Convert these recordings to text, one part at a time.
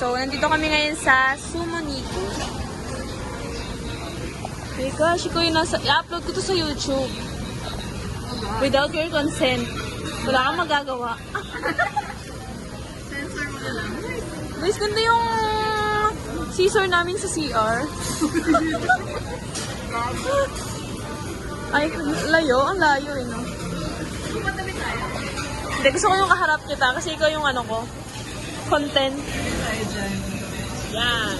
So, nandito kami ngayon sa Sumonico. My gosh, ikaw yung i-upload ko to sa YouTube. Without your consent. Wala kang magagawa. Sensor mo na lang. Guys, ganda yung scissor namin sa CR. Ay, layo. Ang layo eh, no? Pumatabi tayo. Hindi, gusto ko yung kaharap kita kasi ikaw yung ano ko. Content. Tayo dyan. Yan.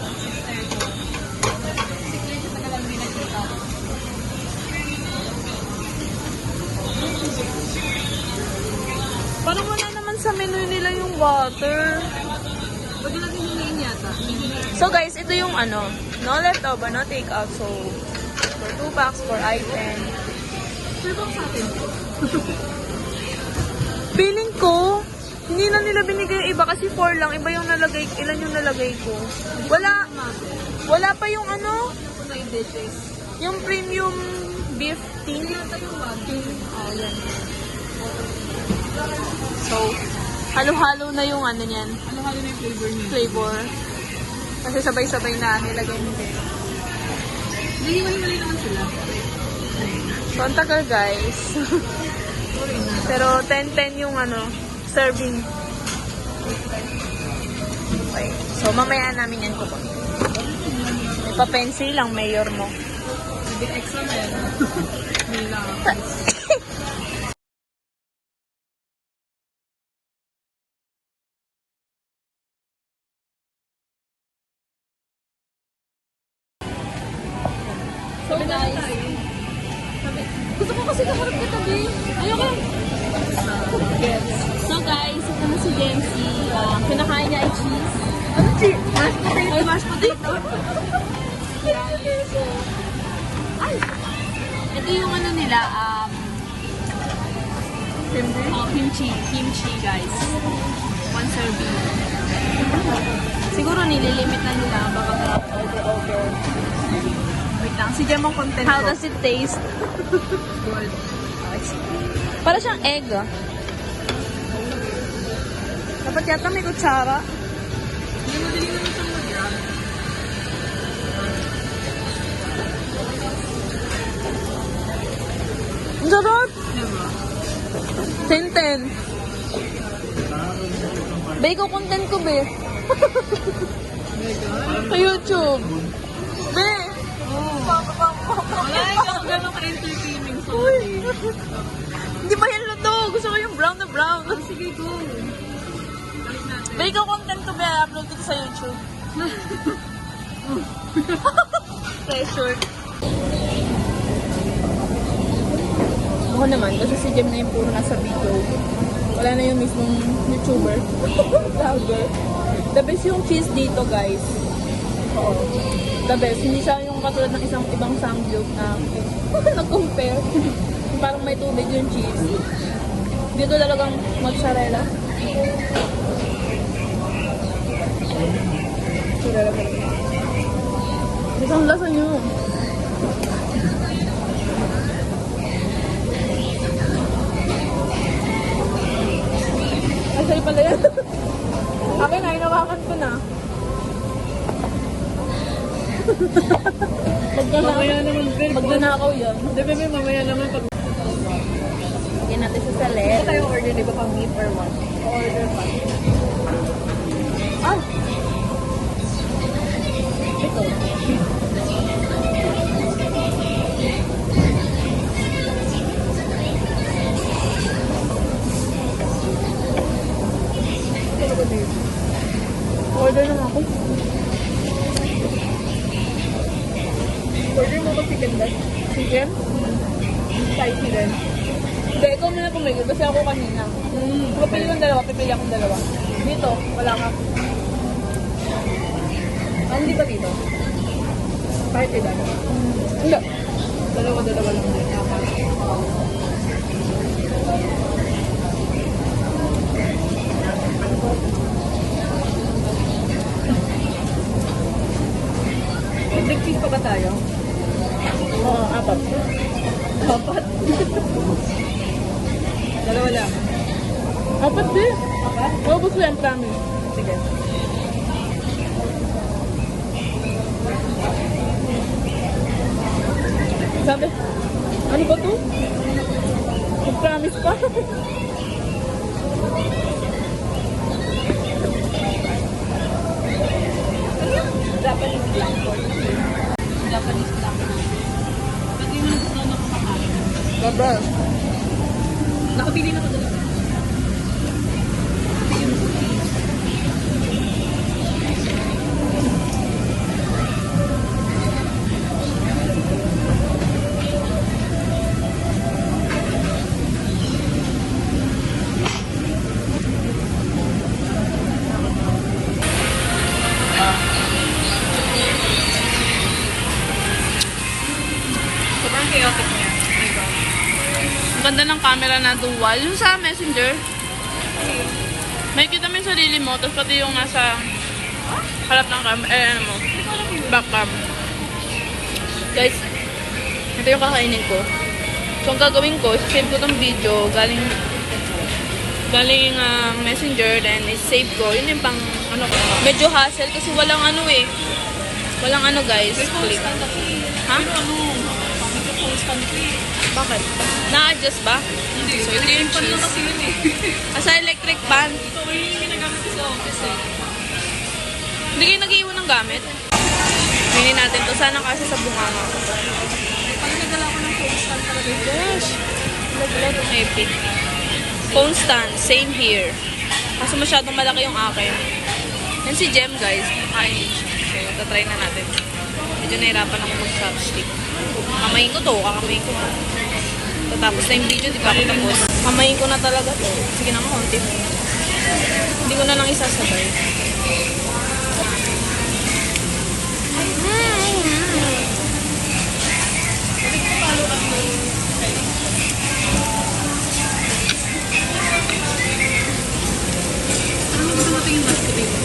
Parang wala naman sa menu nila yung water. Pwede natin hingin yata. So guys, ito yung ano, no leftover, no take out. So, for 2 packs, for item. Sure bang sa atin to? Feeling ko, hindi na nila binigay yung iba kasi 4 lang. Iba yung nalagay, ilan yung nalagay ko. Wala pa yung ano, Kung may dishes. yung premium beef tin. Yata yung wagyu. Oh, yan. So, halo-halo na yung ano niyan, Ano-halo na yung flavor niya? flavor. Kasi sabay-sabay na nilagay nila. Hindi, hiwalay naman sila. So, ang tagal guys. Sorry na. Pero 10-10 yung ano, serving. Okay. So, mamaya namin yan kukunin. May pa-pencil lang, mayor mo. Hindi extra meron. May lang. So guys, gusto ko kasi kaharap kita, B. Ayoko. So guys, ito na si Dempsey. Kinakain niya ay cheese. Ano cheese? Mashed potato. Ay, mashed potato. Ay! Ito yung ano nila, kimchi guys. 1 serving. Siguro nililimit na nila, baka over. Wait lang, si Jem ang content ko. How does it taste? Good. Para siyang egg. Dapat yata may kutsara. Hindi madali naman siyang mag-grab. Ang sarap! Diba? 10-10. Be, ko content ko, be. Sa YouTube. Be! Wala, ikaw gano'n ka-entertaining sa atin. Hindi ba yan luto? Gusto ko yung brown na brown. Sige, go. Balik natin. Be, ko content ko, be. I-upload ko to sa YouTube. Pressure. Ako naman, kasi si Jem na yung puro nasa video. Wala na yung mismong YouTuber. Vlogger. The best yung cheese dito, guys. Oo. The best. Hindi siya yung katulad ng isang ibang samgyup na nag-compare. Parang may tubig yung cheese. Dito talagang mozzarella. Mozzarella pa rin. Isang lasa nyo. Ay, sa'yo pala yan. Akin na, hinawakan ko na. Mamaya naman, Bel. Pag nanakaw yan. Di ba, mamaya naman pag... Lagyan natin sa salet. Ito tayo order, di ba, pang meat or what? Order pa. Ah! Ito. Order na ako. Order mo ba chicken ba? Chicken? Spicy din. Hindi, ikaw muna pumigil kasi ako kanina. Pipili yung dalawa, pipili akong dalawa. Dito, wala ka. Hindi ba dito? Kahit ilan? Hindi. Dalawa-dalawa lang din. Big cheese pa ba tayo? Oo, 4. 4? Dalawa lang. 4 din. 4? Maubos ko yan, promise. Sige. Sabi, ano ba to? Mag-promise pa. Japanese blackboard. Japanese blackboard. Pati mo na gusto na kumakain. Baba. Nakapili na ko dalawa. Sobrang chaotic niya. Ang ganda ng camera na dual. Yung sa Messenger, may kita mo yung sarili mo, tapos pati yung nasa harap ng cam, ano mo, back cam. Guys, ito yung kakainin ko. So, ang gagawin ko, save ko tong video, galing Messenger, then save ko. Yun yung pang, ano ko. Medyo hassle kasi walang ano eh. Walang ano guys. Click. Ha? Bakit? Na-adjust ba? Hindi. So, ito yung Pan lang cheese. kasi yun eh. Asa electric pan. So, yun yung ginagamit ko sa office eh. Hindi kayo nag-iwan ng gamit? Minin natin to. Sana kasi sa bunganga ko. Pag nagdala ko ng phone stand talaga yun. Gosh! Naglag ang epic. Phone stand. Same here. Kaso masyadong malaki yung akin. Yan si Jem guys. Kain siya. So, tatry na natin. Medyo nahirapan ako mag-chopstick. Kamayin ko to. Kakamayin ko to. Tapos na yung video, di pa ako tapos. Kamayin ko na talaga to. Sige na nga, konti mo. Hindi ko na lang isasabay. Ano gusto natin yung mashed potato?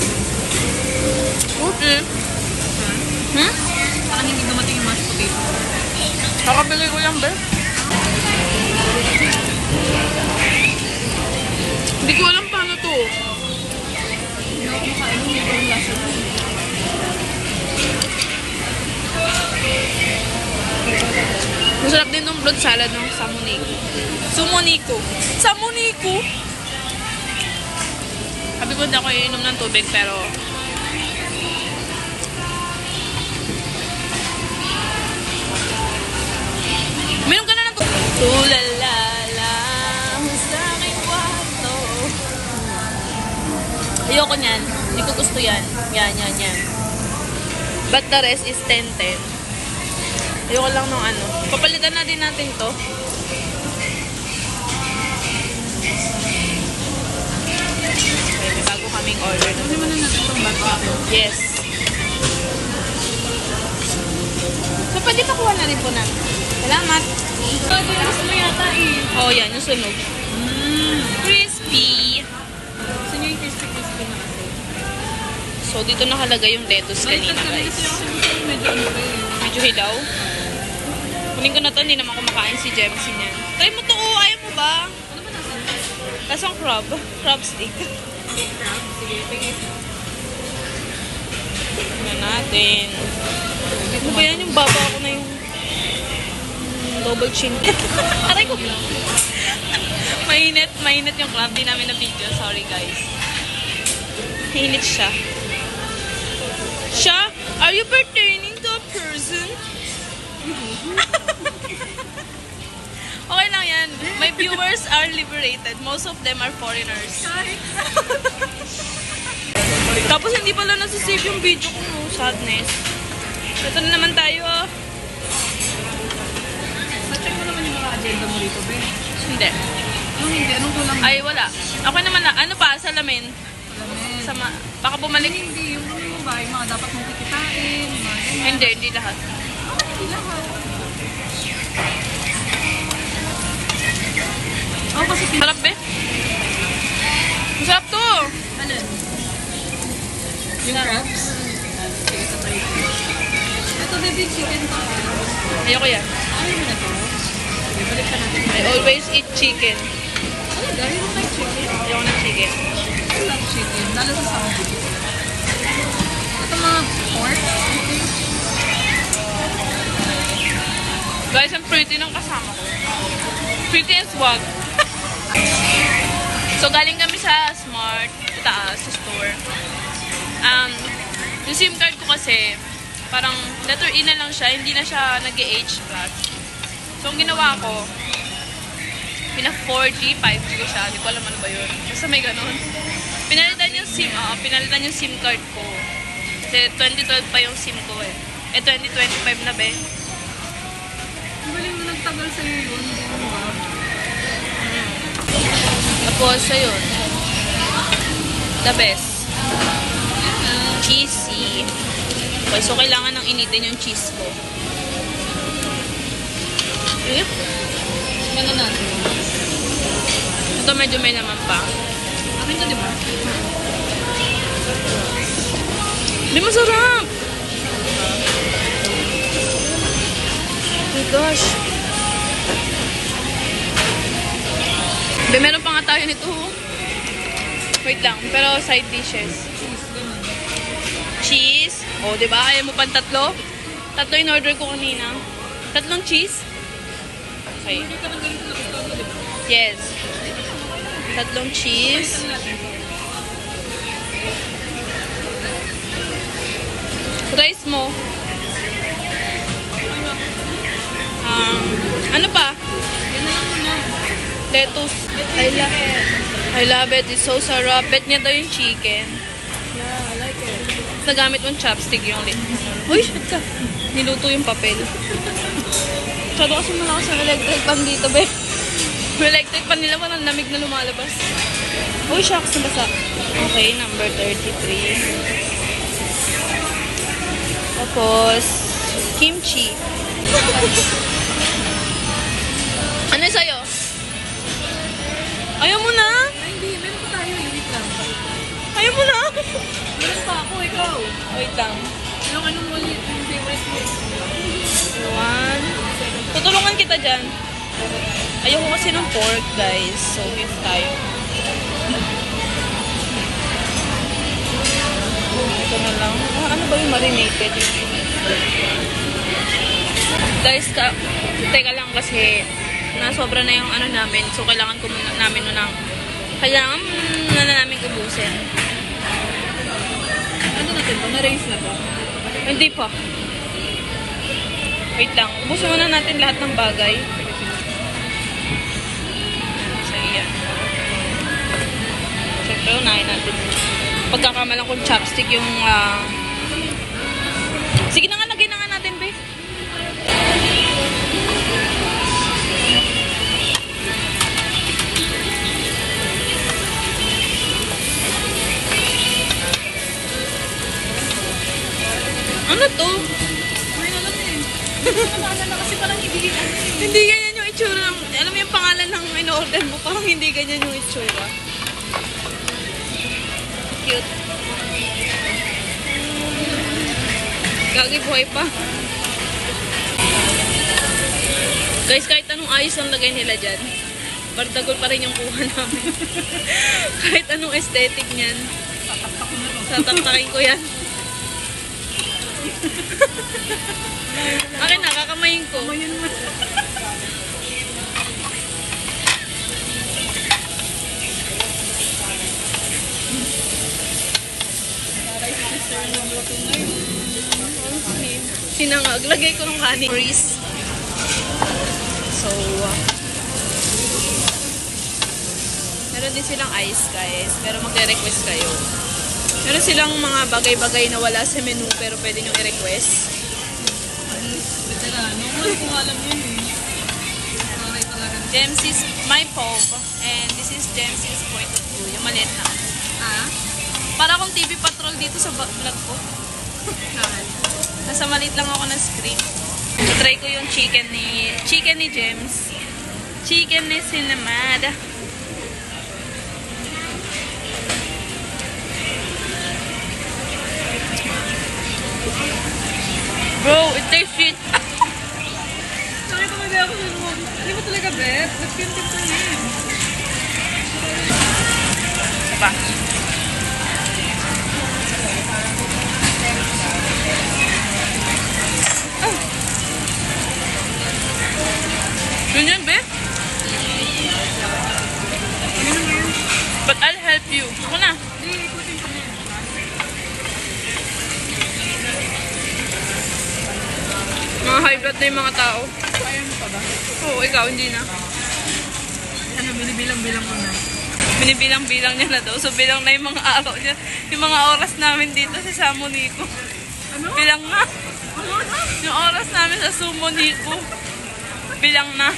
Okay. Hmm? Parang hindi dumating yung mashed potato. Kakabili ko lang, be. Hindi ko alam paano to. Hindi ako makain. Hindi ko yung lasa. Masarap din ng fruit salad ng Samoniko. Sumoniko. Samoniko! Sabi ko hindi ako iinom ng tubig pero uminom ka na ng tubig. Tulalala sa aking kwarto. Ayoko niyan. Hindi ko gusto yan. Yan. But the rest is 10-10. Ayoko lang nung ano. Papalitan na din natin to. Okay, may bago kaming order. Kasi mo na natin itong mashed potato. Yes. So, pwede makuha na rin po namin. Salamat. Ito yung gusto mo yata eh. Oh, yan. Yung sunog. Crispy. Gusto niyo yung crispy-crispy na kasi. So, dito nakalagay yung lettuce kanina, Baliktad kami guys. kasi ako yung medyo ano pa eh. Medyo hilaw. Kunin ko na to. Hindi naman kumakain si Jemsy niyan. Try mo to. Oh, ayaw mo ba? Ano ba nasan? Lasang crab. Crab stick. Crab? Sige, tingin. Tingnan natin. Ano ba yan? Yung baba ako na yung double chin. Aray ko. Mainit yung crab. Di namin na video. Sorry, guys. Mainit siya. Siya? Are you pertaining to a person? Okay lang yan. My viewers are liberated. Most of them are foreigners. Tapos hindi pala nasisave yung video ko. No? Sadness. Ito na naman tayo. Oh. Na-check mo naman yung mga agenda mo rito, be. Hindi. Anong hindi? Anong kulang? Ay, wala. Okay naman na. Ano pa? Salamin. Alamin. Baka bumalik. Hindi, yung ano mo ba? Yung mga dapat mong kikitain. Yung mga ganyan. Hindi lahat. Hindi lahat. Oh, kasi Sarap, be. Masarap to. Alin? Yung crabs? Sige, tatry ko. Ito, baby, chicken to. Ayoko yan. Ayaw mo na to? Sige, balik ka natin. I always eat chicken. Ano, dahil mo like chicken? Ayoko ng chicken. I love chicken. Lalo sa sandwich. Ito mga pork. Guys, ang pretty ng kasama ko. Pretty and swag. So, galing kami sa Smart, taas, sa store. Yung SIM card ko kasi, parang letter E na lang siya, hindi na siya nag-H+. So, ang ginawa ko, pina-4G, 5G ko siya. Hindi ko alam ano ba yun. Basta may ganun. Pinalitan yung SIM card ko. Kasi 2012 pa yung SIM ko eh. 2025 na be. Ang galing mo nagtagal sa'yo yun. Tapos, ayun. The best. Cheesy. Okay, so kailangan nang initin yung cheese ko. Yep. Gano'n natin. Ito medyo may naman pa. Amin to, di ba? Hindi masarap! Oh my gosh. Meron pa nga tayo nito. Wait lang, pero side dishes. Cheese. O, diba? Ayaw mo pang tatlo? Tatlo in order ko kanina. Tatlong cheese? Okay. Yes. Tatlong cheese. Rice mo. Ano pa? Lettuce. I love it. It's so sarap. Bet niya daw yung chicken. Yeah, I like it. Nagamit mong chopstick yung Uy, shit ka. Niluto yung papel. Masyado kasi malakas ang electric pan dito, be. Yung electric pan nila, parang lamig na lumalabas. Uy, shucks, nabasa. Okay, number 33. Tapos, kimchi. Ano yung sa'yo? Ayaw mo na? Ay, hindi. Meron pa tayo. Wait lang. Ayaw mo na? Meron pa ako, ikaw. Wait lang. Anong ulit yung favorite mo? One. Tutulungan kita dyan. Ayoko kasi ng pork, guys. So, beef tayo. Ito na lang. Ano ba yung marinated? Guys, teka lang kasi nasobra na yung ano namin. So, kailangan ko muna namin kailangan na namin ubusin. Ano natin ba? Na-raise na ba? Hindi pa. Wait lang. Ubusin muna natin lahat ng bagay. So, yan. Siyempre, unahin natin. Pagkakamalang kong chopstick yung sige na nga, lagay na nga natin, be. Ano to? Ay, alam eh. Naalala kasi parang hindi ganyan. Hindi ganyan yung itsura ng... Alam mo yung pangalan ng in-order mo, parang hindi ganyan yung itsura. Cute. Gagi, buhay pa. Guys, kahit anong ayos ang lagay nila dyan, bardagol pa rin yung kuha namin. Kahit anong aesthetic niyan. Tataktakin ko yan. Akin na, kakamayin ko. Mayan mo. Sinangag. Lagay ko ng kanin. Grease. So, meron din silang ice, guys. Pero magre-request kayo. Meron silang mga bagay-bagay na wala sa menu pero pwede nyo i-request. Veterano. Ano kung alam yun eh. Okay talaga. Gemsy's my pop. And this is Gemsy's point of view. Yung maliit na. Ah? Para akong TV patrol dito sa vlog ko. Kahal. Nasa maliit lang ako ng screen. Try ko yung chicken ni Gems. Chicken ni Cinnamad. Bro, it tastes sweet. Nakita mo ba ako sa loob? Hindi mo talaga bet? Nag-pintin ko yun. Diba? yung mga tao. Kaya mo pa ba? Oo, ikaw, hindi na. Ano, binibilang-bilang ko na. Binibilang-bilang niya na daw. So, bilang na yung mga araw niya. Yung mga oras namin dito sa Samoniko. Ano? Bilang na. Ano na? Yung oras namin sa Sumoniko. Bilang na.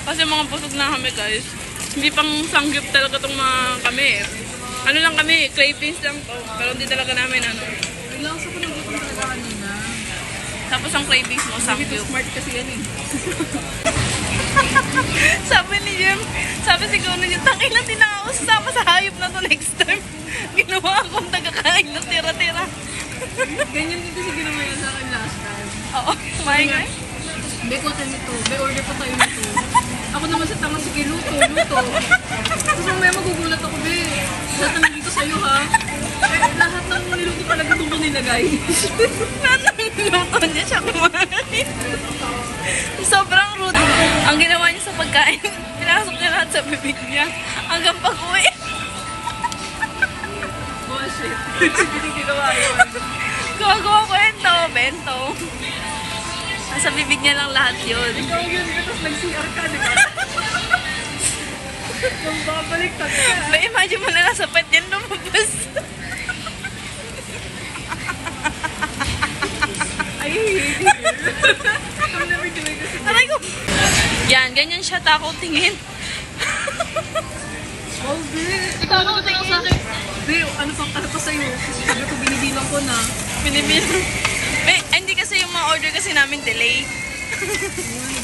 Kasi mga busog na kami, guys. Hindi pang sanggip talaga itong mga kami. Ano lang kami, cravings lang to. Pero hindi talaga namin ano. Bilang sa panagutom talaga kanina. Tapos ang cravings mo, Sabi ko sanggip. smart kasi yan eh. Sabi ni Jem, sabi siguro niya, tangina din na ako sasama sa hayop na to next time. Ginawa akong tagakain na tira-tira. Ganyan din kasi ginawa yan sa akin last time. Oo, kumain nga. Be, kuha tayo nito. Be, order pa tayo nito. Ako naman sa tanga, sige, luto. Tapos mamaya magugulat ako, be. Lahat ng nilito sa'yo, ha? Eh, lahat ng niluto talaga doon ko nilagay. Luto niya siya kumain. Sobrang rude. Ang ginawa niya sa pagkain, pinasok niya lahat sa bibig niya. Hanggang pag-uwi. Bullshit. Hindi ginawa yun. Gumagawa ko bento. Nasa bibig niya lang lahat yun. Ikaw yun, tapos nag-CR ka, di ba? Nung babalik ka. Ba, imagine mo na nasa pet yan lumabas. Ay, hindi. Ang nabigay kasi. Aray ko. Yan, ganyan siya tako tingin. Oh, be. Ikaw ano ito sa akin? Be, ano pa sa'yo? Sabi ko, binibilang ko na. Binibilang. Be, hindi kasi yung mga order kasi namin delay.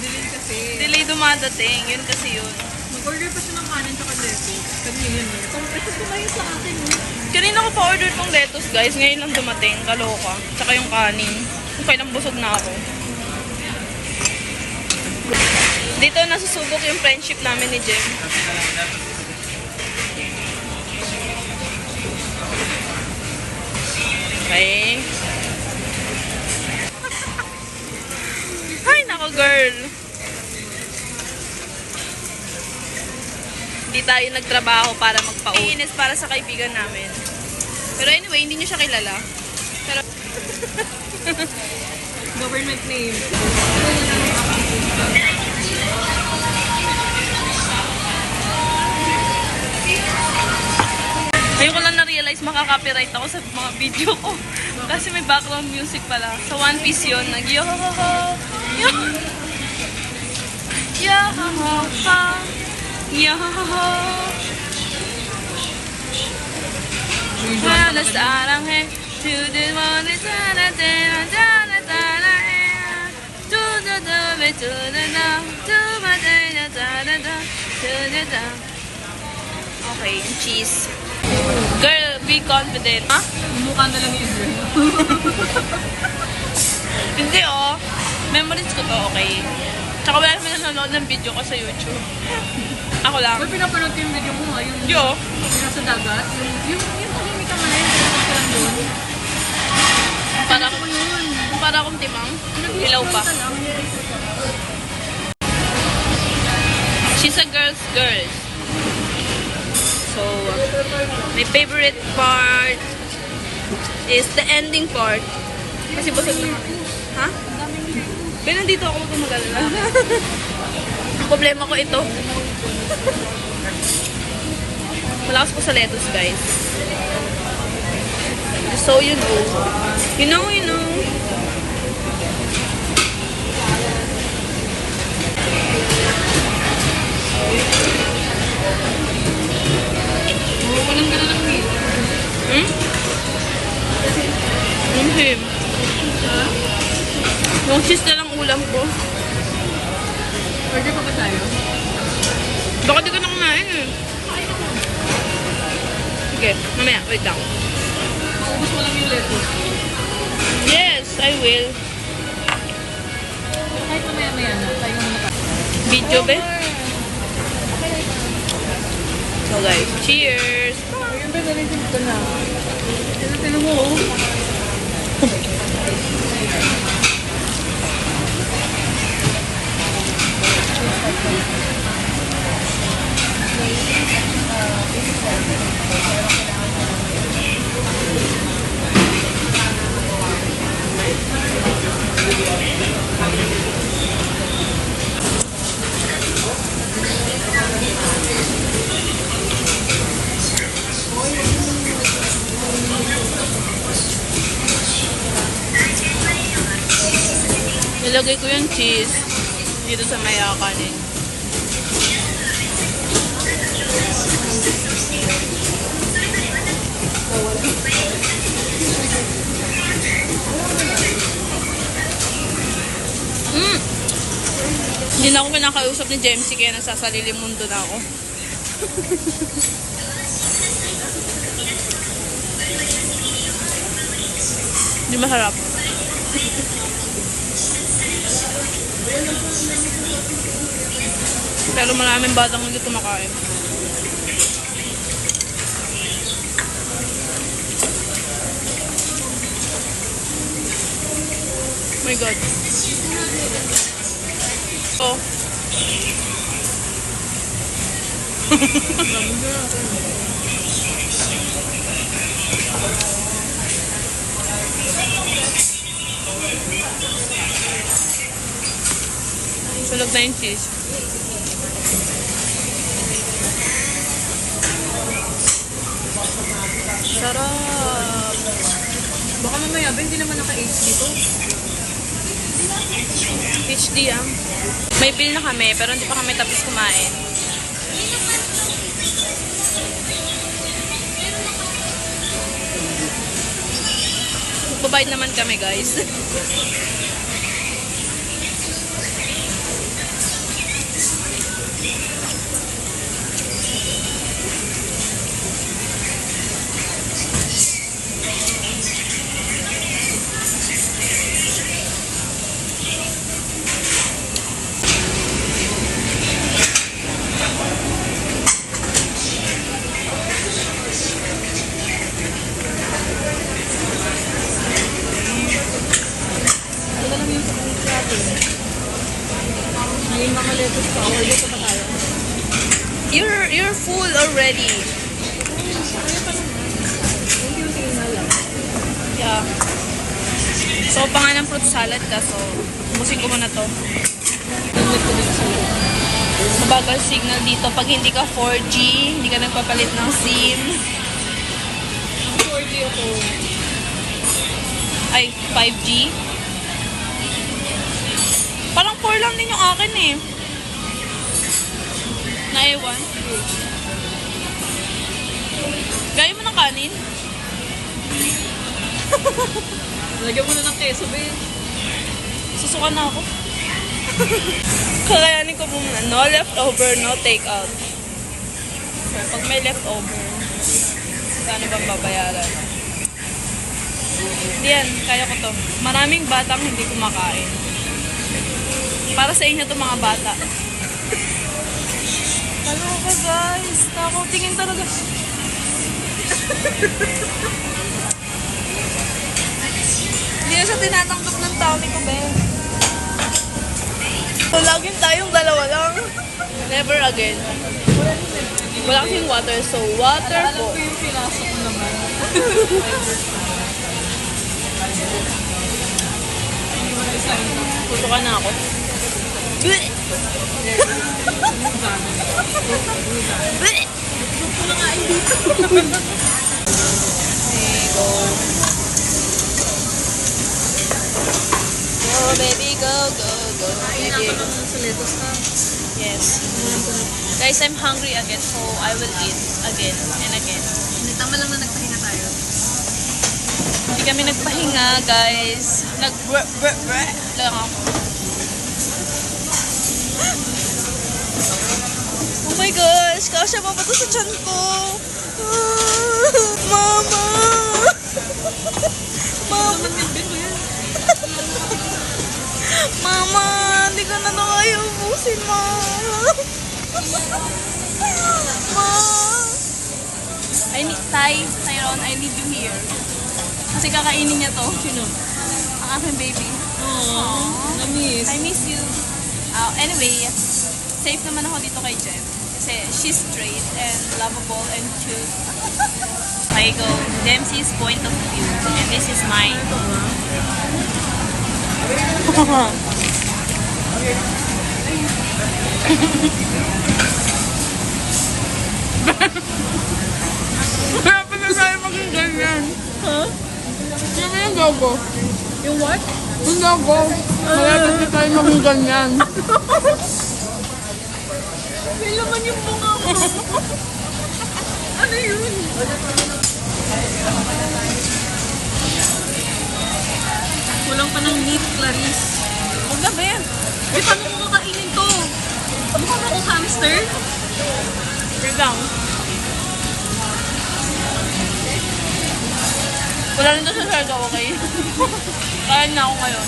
Delay kasi. Delay dumadating. Yun kasi yun. Mag-order pa siya ng kanin tsaka lettuce. Kanina yun eh. Ito kumain sa akin eh. Kanina ko pa order tong lettuce, guys. Ngayon lang dumating. Kaloka. Tsaka yung kanin. Kung kailang busog na ako. Dito nasusubok yung friendship namin ni Jem. Okay. Ay, nako girl. Hindi tayo nagtrabaho para magpa-uwi. Inis para sa kaibigan namin. Pero anyway, hindi nyo siya kilala. Pero Government name. ngayon ko lang na-realize makaka-copyright ako sa mga video ko. Kasi may background music pala. Sa One Piece yun. Nag-yo-ho-ho-ho. Yo-ho-ho-ho. Yo-ho-ho-ho. Wala sarang he. To the one is na tena tena tena he. To the dove to the da. To the da da da. To the da. Okay, yung cheese. Girl, be confident. Ha? Mukha na lang yun. Hindi oh. Memories ko to, okay. Tsaka wala naman nanonood ng video ko sa YouTube. Ako lang. Ba't pinapanood ko yung video mo nga? Yung Yo. nasa dagat? Yung tahimik ka man yun. Yung ka lang doon. Para Ako yun. para akong timang. Hilaw pa. Ka lang. She's a girl's girl. So, my favorite part is the ending part. Kasi busog na kami. Ha? Pero nandito ako mag-alala. Ang problema ko ito. Malakas po sa lettuce, guys. So, you know. You know, you know. Walang gano'n ng meat. Hmm? Yung him. Yung cheese na lang ulam ko. Order pa ba tayo? Baka di ka na kumain eh. Sige, mamaya, wait lang. Maubos mo lang yung lettuce. Yes, I will. Kahit mamaya-maya na. Tayo muna tayo. Video, be? So guys, cheers! Ayun ba, narinig ko na. Tinan mo, oh. Nilagay ko yung cheese dito sa may kanin. Hindi na ako kinakausap ni Jamesy kaya nasasarili mundo na ako. Hindi masarap. Pero maraming batang hindi kumakain. Oh my God. Oh. Sunog na yung cheese. Sarap. Baka mamaya ba, hindi naman naka-age dito. HD ah. May bill na kami pero hindi pa kami tapos kumain. Babayad naman kami guys. Ngayon makalepos pa. Order ko pa tayo. You're full already. Kaya pa naman. Unti-unti na lang. Yeah. So, pa nga ng fruit salad ka. So, ubusin ko muna to. Tingnan ko dito sa loob. Mabagal signal dito. Pag hindi ka 4G, hindi ka nagpapalit ng SIM. 4G ako. Ay, 5G. Parang 4 lang din yung akin eh. Naiwan. Gaya mo ng kanin. Lagyan mo na ng keso, Ben. Susuka na ako. Kakayanin ko muna. No leftover, no takeout. So, pag may leftover, paano bang babayaran? Hindi yan, kaya ko to. Maraming batang hindi kumakain. Para sa inyo to mga bata. Ano ka guys? Tingin talaga. Hindi na siya tinatanggap ng tao ni Kobe. So, laging tayong dalawa lang. Never again. Wala kasing water, so water Alam po. ko yung pinasok mo naman. Puso ka na ako. Bleh! Bleh! Go. Go, baby, go, go, go. Kain Baby. ako ng saletos na. Yes. Guys, I'm hungry again, so I will eat again and again. Hindi, tama lang na nagpahinga tayo. Hindi kami nagpahinga, guys. Nag-brr-brr-brr lang ako. Oh my gosh, kasya pa ba ito sa tiyan ko? Mama! Mama! Mama! Hindi ko na kaya ubusin, Mama! Ma! I need, Tyrone, I need you here. Kasi kakainin niya to. Sino? Ang aking baby. Aww. Na-miss. I miss you. Anyway, safe naman ako dito kay Jen. Kasi she's straight and lovable and cute. I go, Dempsey's point of view. And this is mine. Wala pa na tayo maging ganyan. Ha? Sino yung gogo? Yung what? Hindi ako. Malapit na tayo maging ganyan. May laman yung bunga ko. Ano yun? Kulang pa ng meat, Clarice. Huwag na, Ben. Eh, paano ko kakainin to? Mukha ba akong hamster? Wait lang. Wala rin to sa sarga, okay? Kain na ako ngayon.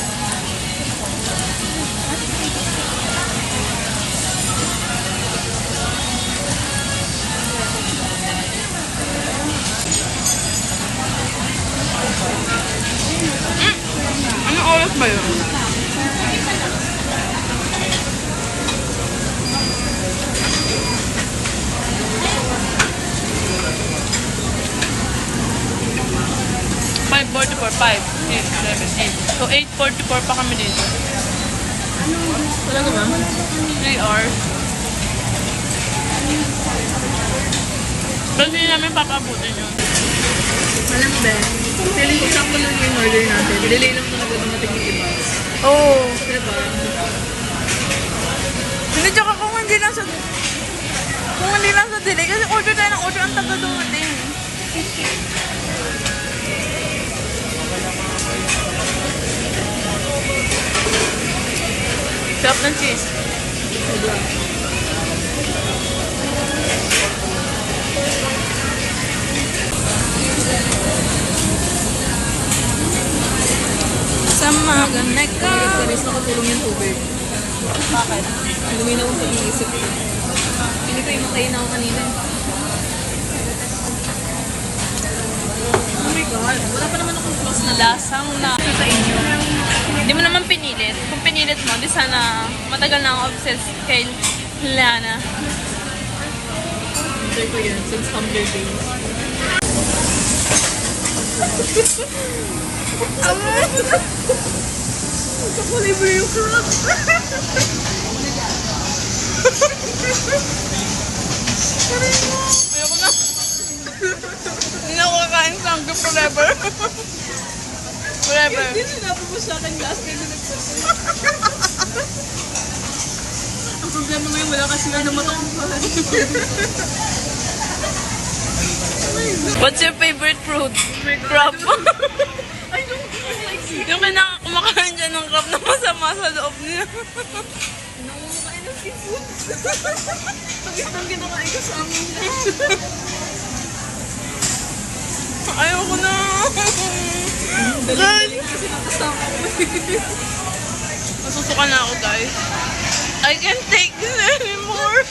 Anong oras ba yun? So 8:44 pa kami dito. Talaga ba? 3 hours. Pero hindi namin papabutin yun. Alam ba? Feeling ko sakto lang yung order natin. Delay lang talaga dumating yung iba. Oo. Diba? Hindi, tsaka kung hindi lang sa delay, kasi order tayo ng order, ang tagal dumating. Sarap ng cheese. Sobra. Sama ka na ka. Karis nakatulong yung tubig. Bakit? Luminaw ang pag-iisip ko. Hindi ko yung makain ako kanina. Oh my God. Wala pa naman akong close na Lasang na. ito sa inyo. Hindi mo naman pinilit. Kung pinilit mo, di sana matagal na ako obsessed kay Lana. Enjoy ko yan since Hunger Games. Kakulay mo yung crap. Ayoko na. Hindi na ako kakain sa hanggang forever. Forever. Hindi sinabi mo sa akin last time na nagsasabi. Ang problema ngayon wala kasi nga naman akong mahal. What's your favorite fruit? Crab. I don't like it. Yung kumakain dyan ng crab na masama sa loob niya. Nakumakain ng seafood. Ang itang kinakain ko sa amin. Ayoko na. Daling kasi nakasama ko. Masusuka na ako, guys. I can't take this anymore.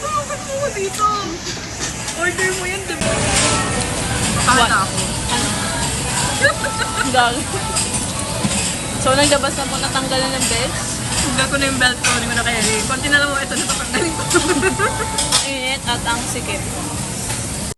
Bakit mo ko dito? Order mo yan, diba? What? Pakata ako. Dog. So, naglabas na po, natanggal na ng bed. Tanggal ko na yung belt ko, hindi ko na kaya. Konti na lang mo, ito natatanggalin ko. Ang init at ang sikip.